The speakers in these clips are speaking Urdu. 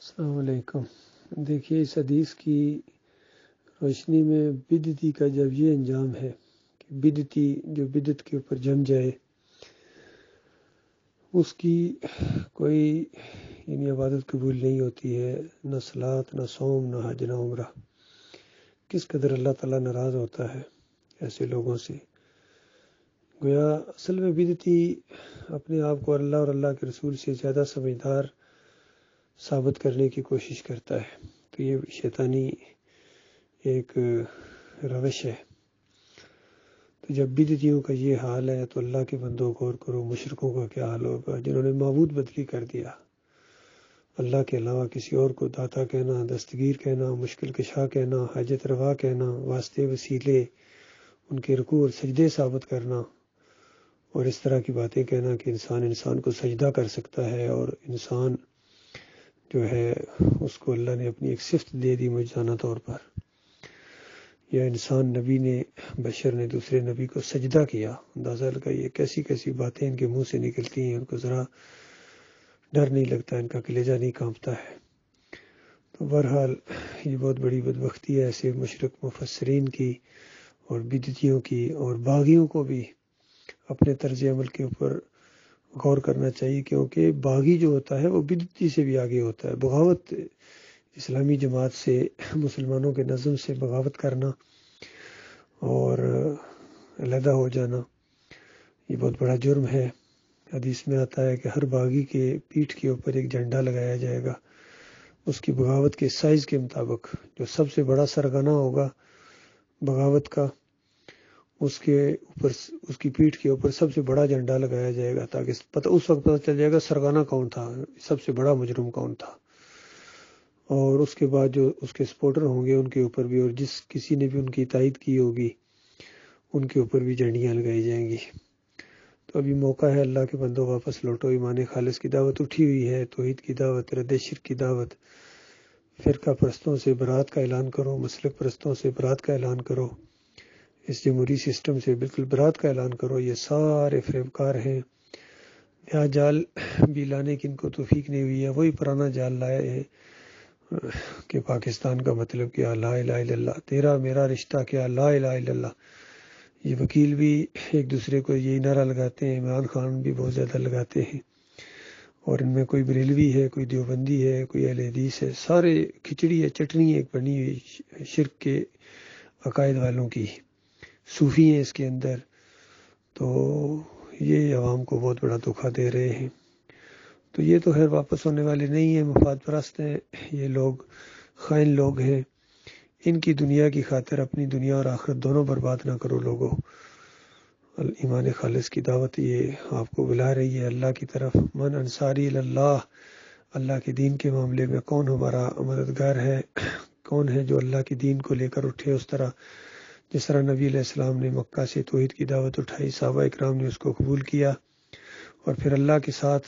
السلام علیکم۔ دیکھیے، اس حدیث کی روشنی میں بدعتی کا جب یہ انجام ہے کہ بدعتی جو بدعت کے اوپر جم جائے، اس کی کوئی عبادت قبول نہیں ہوتی ہے، نہ صلاۃ، نہ صوم، نہ حج، نہ عمرہ۔ کس قدر اللہ تعالیٰ ناراض ہوتا ہے ایسے لوگوں سے۔ گویا اصل میں بدعتی اپنے آپ کو اللہ اور اللہ کے رسول سے زیادہ سمجھدار ثابت کرنے کی کوشش کرتا ہے، تو یہ شیطانی ایک روش ہے۔ تو جب بدعتیوں کا یہ حال ہے تو اللہ کے بندوں غور کرو، مشرکوں کا کیا حال ہوگا جنہوں نے معبود بدلی کر دیا، اللہ کے علاوہ کسی اور کو داتا کہنا، دستگیر کہنا، مشکل کشا کہنا، حاجت روا کہنا، واسطے وسیلے، ان کے رکوع اور سجدے ثابت کرنا، اور اس طرح کی باتیں کہنا کہ انسان کو سجدہ کر سکتا ہے، اور انسان جو ہے اس کو اللہ نے اپنی ایک صفت دے دی مجزانہ طور پر، یا انسان نبی نے، بشر نے دوسرے نبی کو سجدہ کیا۔ اندازہ لگائیے کیسی کیسی باتیں ان کے منہ سے نکلتی ہیں، ان کو ذرا ڈر نہیں لگتا، ان کا کلیجہ نہیں کانپتا ہے۔ تو بہرحال یہ بہت بڑی بدبختی ہے ایسے مشرک مفسرین کی اور بدعتیوں کی، اور باغیوں کو بھی اپنے طرز عمل کے اوپر غور کرنا چاہیے، کیونکہ باغی جو ہوتا ہے وہ بدعتی سے بھی آگے ہوتا ہے۔ بغاوت، اسلامی جماعت سے، مسلمانوں کے نظم سے بغاوت کرنا اور علیحدہ ہو جانا، یہ بہت بڑا جرم ہے۔ حدیث میں آتا ہے کہ ہر باغی کے پیٹھ کے اوپر ایک جھنڈا لگایا جائے گا، اس کی بغاوت کے سائز کے مطابق۔ جو سب سے بڑا سرغنہ ہوگا بغاوت کا، اس کی پیٹھ کے اوپر سب سے بڑا جھنڈا لگایا جائے گا، تاکہ اس وقت پتہ چل جائے گا سرغنہ کون تھا، سب سے بڑا مجرم کون تھا۔ اور اس کے بعد جو اس کے سپورٹر ہوں گے ان کے اوپر بھی، اور جس کسی نے بھی ان کی تائید کی ہوگی ان کے اوپر بھی جھنڈیاں لگائی جائیں گی۔ تو ابھی موقع ہے، اللہ کے بندوں واپس لوٹو، ایمان خالص کی دعوت اٹھی ہوئی ہے، توحید کی دعوت، رد شرک کی دعوت، فرقہ پرستوں سے برات کا اعلان کرو، مسلک پرستوں سے برات کا اعلان کرو، اس جمہوری سسٹم سے بالکل برات کا اعلان کرو۔ یہ سارے فریبکار ہیں، نیا جال بھی لانے کی ان کو توفیق نہیں ہوئی ہے، وہی پرانا جال لائے ہیں کہ پاکستان کا مطلب کیا، لا الہ الا اللہ، تیرا میرا رشتہ کیا، لا الہ الا اللہ۔ یہ وکیل بھی ایک دوسرے کو یہی نعرہ لگاتے ہیں، عمران خان بھی بہت زیادہ لگاتے ہیں، اور ان میں کوئی بریلوی ہے، کوئی دیوبندی ہے، کوئی اہل حدیث ہے، سارے کھچڑی ہے، چٹنی ایک بنی ہوئی شرک کے عقائد والوں کی، صوفی ہیں اس کے اندر۔ تو یہ عوام کو بہت بڑا دھوکہ دے رہے ہیں۔ تو یہ تو خیر واپس ہونے والے نہیں ہیں، مفاد پرست ہیں یہ لوگ، خائن لوگ ہیں۔ ان کی دنیا کی خاطر اپنی دنیا اور آخرت دونوں برباد نہ کرو لوگو۔ ایمان خالص کی دعوت یہ آپ کو بلا رہی ہے اللہ کی طرف۔ من انصاری اللہ، اللہ کے دین کے معاملے میں کون ہمارا مددگار ہے، کون ہے جو اللہ کے دین کو لے کر اٹھے، اس طرح جس طرح نبی علیہ السلام نے مکہ سے توحید کی دعوت اٹھائی، صحابہ اکرام نے اس کو قبول کیا، اور پھر اللہ کے ساتھ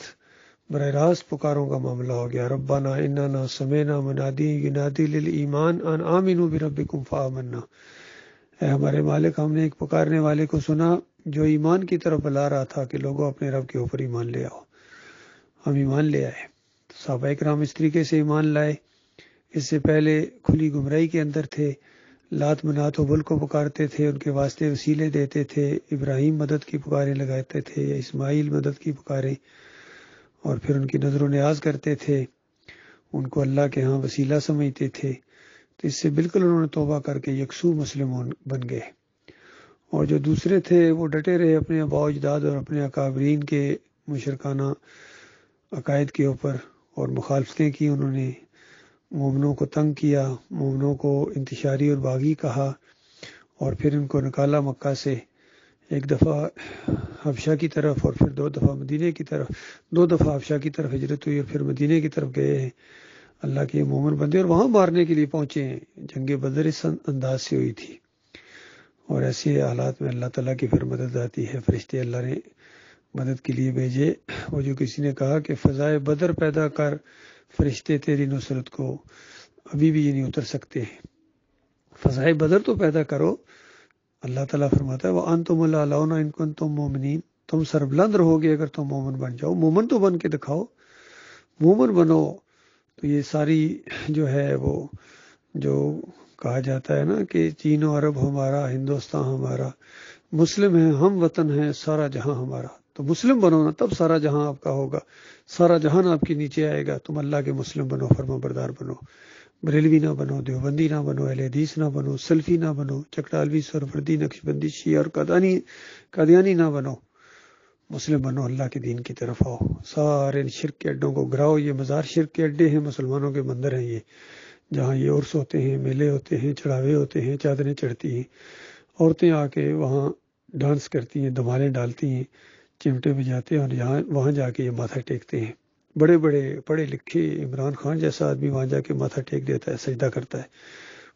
براہ راست پکاروں کا معاملہ ہو گیا۔ ربنا اننا سمعنا منادی ینادی للایمان ان آمنوا بربکم فآمنا۔ اے ہمارے مالک، ہم نے ایک پکارنے والے کو سنا جو ایمان کی طرف بلا رہا تھا کہ لوگوں اپنے رب کے اوپر ایمان لے آؤ۔ ہم ایمان لے آئے۔ صحابہ اکرام اس طریقے سے ایمان لائے، اس سے پہلے کھلی گمراہی کے اندر تھے، لات منات و بل کو پکارتے تھے، ان کے واسطے وسیلے دیتے تھے، ابراہیم مدد کی پکاریں لگاتے تھے، یا اسماعیل مدد کی پکاریں، اور پھر ان کی نظر و نیاز کرتے تھے، ان کو اللہ کے ہاں وسیلہ سمجھتے تھے۔ تو اس سے بالکل انہوں نے توبہ کر کے یکسو مسلم بن گئے۔ اور جو دوسرے تھے وہ ڈٹے رہے اپنے آباء و اجداد اور اپنے اکابرین کے مشرکانہ عقائد کے اوپر، اور مخالفتیں کی، انہوں نے مومنوں کو تنگ کیا، مومنوں کو انتشاری اور باغی کہا، اور پھر ان کو نکالا مکہ سے، ایک دفعہ حبشہ کی طرف اور پھر دو دفعہ مدینے کی طرف، دو دفعہ حبشہ کی طرف ہجرت ہوئی اور پھر مدینے کی طرف گئے ہیں اللہ کے مومن بندے، اور وہاں مارنے کے لیے پہنچے ہیں۔ جنگ بدر اس انداز سے ہوئی تھی، اور ایسے حالات میں اللہ تعالیٰ کی پھر مدد آتی ہے، فرشتے اللہ نے مدد کے لیے بھیجے۔ وہ جو کسی نے کہا کہ فضائے بدر پیدا کر، فرشتے تیری نصرت کو ابھی بھی یہ نہیں اتر سکتے ہیں۔ فضائے بدر تو پیدا کرو، اللہ تعالیٰ فرماتا ہے وَأَنْتُمُ الْأَعْلَوْنَ إِن كُنتُم مُؤْمِنِينَ، تم سربلند رہو گے اگر تم مومن بن جاؤ۔ مومن تو بن کے دکھاؤ، مومن بنو تو یہ ساری جو ہے وہ جو کہا جاتا ہے نا کہ چین و عرب ہمارا، ہندوستان ہمارا، مسلم ہیں ہم، وطن ہیں سارا جہاں ہمارا. تو مسلم بنو نا، تب سارا جہاں آپ کا ہوگا، سارا جہان آپ کے نیچے آئے گا. تم اللہ کے مسلم بنو، فرما بردار بنو، بریلوی نہ بنو، دیوبندی نہ بنو، اہل حدیث نہ بنو، سلفی نہ بنو، چکڑالوی، سرفردی، نقشبندی، شیعہ اور قادیانی نہ بنو. مسلم بنو، اللہ کے دین کی طرف آؤ، سارے شرک کے اڈوں کو گراؤ. یہ مزار شرک کے اڈے ہیں، مسلمانوں کے مندر ہیں یہ، جہاں یہ عرس ہوتے ہیں، میلے ہوتے ہیں، چڑھاوے ہوتے ہیں، چادریں چڑھتی ہیں، عورتیں آ کے وہاں ڈانس کرتی ہیں، دھمالیں ڈالتی ہیں، چمٹے بجاتے ہیں، اور وہاں جا کے یہ ماتھا ٹیکتے ہیں. بڑے بڑے پڑھے لکھے عمران خان جیسا آدمی وہاں جا کے ماتھا ٹیک دیتا ہے، سجدہ کرتا ہے.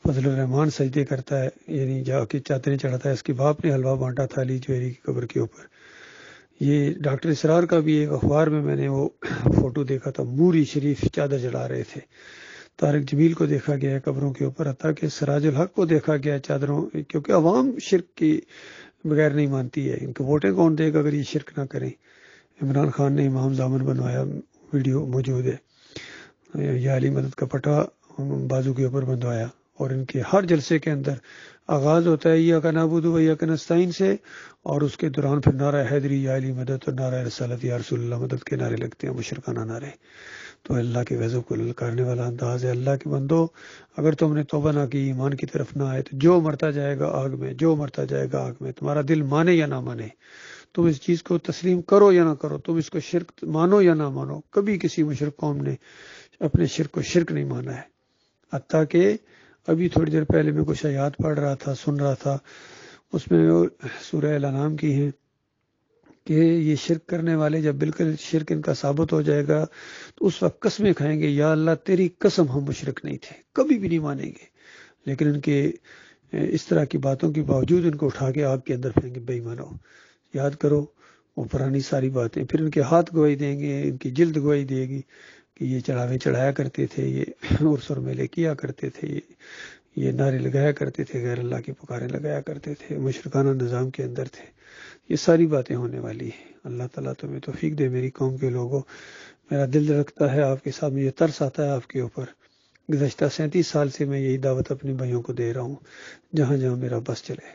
فضل الرحمان سجدے کرتا ہے، یعنی جا کے چادریں چڑھاتا ہے. اس کے باپ نے حلوہ بانٹا تھا علی جوہری کی قبر کے اوپر. یہ ڈاکٹر اسرار کا بھی ایک اخبار میں نے وہ فوٹو دیکھا تھا، موری شریف چادر جلا رہے تھے. طارق جمیل کو دیکھا گیا ہے قبروں کے اوپر، حتیٰ کہ سراج الحق کو دیکھا گیا ہے چادروں، کیونکہ عوام شرک کی بغیر نہیں مانتی ہے. ان کو ووٹیں کون دے گا اگر یہ شرک نہ کریں. عمران خان نے امام زامن بنوایا، ویڈیو موجود ہے. یا علی مدد کا پٹا بازو کے اوپر بندوایا، اور ان کے ہر جلسے کے اندر آغاز ہوتا ہے یا کا نعبد و یا کا نستعین سے، اور اس کے دوران پھر نعرہ حیدری یا علی مدد اور نعرہ رسالت یا رسول اللہ مدد کے نعرے لگتے ہیں، مشرکانہ نعرے. تو اللہ کے غضب کو للکارنے والا انداز ہے. اللہ کے بندو، اگر تم نے توبہ نہ کی، ایمان کی طرف نہ آئے، تو جو مرتا جائے گا آگ میں، جو مرتا جائے گا آگ میں. تمہارا دل مانے یا نہ مانے، تم اس چیز کو تسلیم کرو یا نہ کرو، تم اس کو شرک مانو یا نہ مانو، کبھی کسی مشرک قوم نے اپنے شرک کو شرک نہیں مانا ہے. حتیٰ کہ ابھی تھوڑی دیر پہلے میں کچھ آیات پڑھ رہا تھا، سن رہا تھا، اس میں سورہ الانعام کی ہیں کہ یہ شرک کرنے والے جب بالکل شرک ان کا ثابت ہو جائے گا تو اس وقت قسمیں کھائیں گے، یا اللہ تیری قسم ہم مشرک نہیں تھے، کبھی بھی نہیں مانیں گے. لیکن ان کے اس طرح کی باتوں کے باوجود ان کو اٹھا کے آگ کے اندر پھینکیں گے. بے ایمانو، یاد کرو وہ پرانی ساری باتیں. پھر ان کے ہاتھ گواہی دیں گے، ان کی جلد گواہی دے گی کہ یہ چڑھاوے چڑھایا کرتے تھے، یہ عرس اور میلے کیا کرتے تھے، یہ نعرے لگایا کرتے تھے، غیر اللہ کی پکاریں لگایا کرتے تھے، مشرکانہ نظام کے اندر تھے. یہ ساری باتیں ہونے والی ہیں. اللہ تعالیٰ تمہیں توفیق دے میری قوم کے لوگوں. میرا دل دھڑکتا ہے آپ کے ساتھ، مجھے ترس آتا ہے آپ کے اوپر. گزشتہ 37 سال سے میں یہی دعوت اپنے بھائیوں کو دے رہا ہوں، جہاں جہاں میرا بس چلے.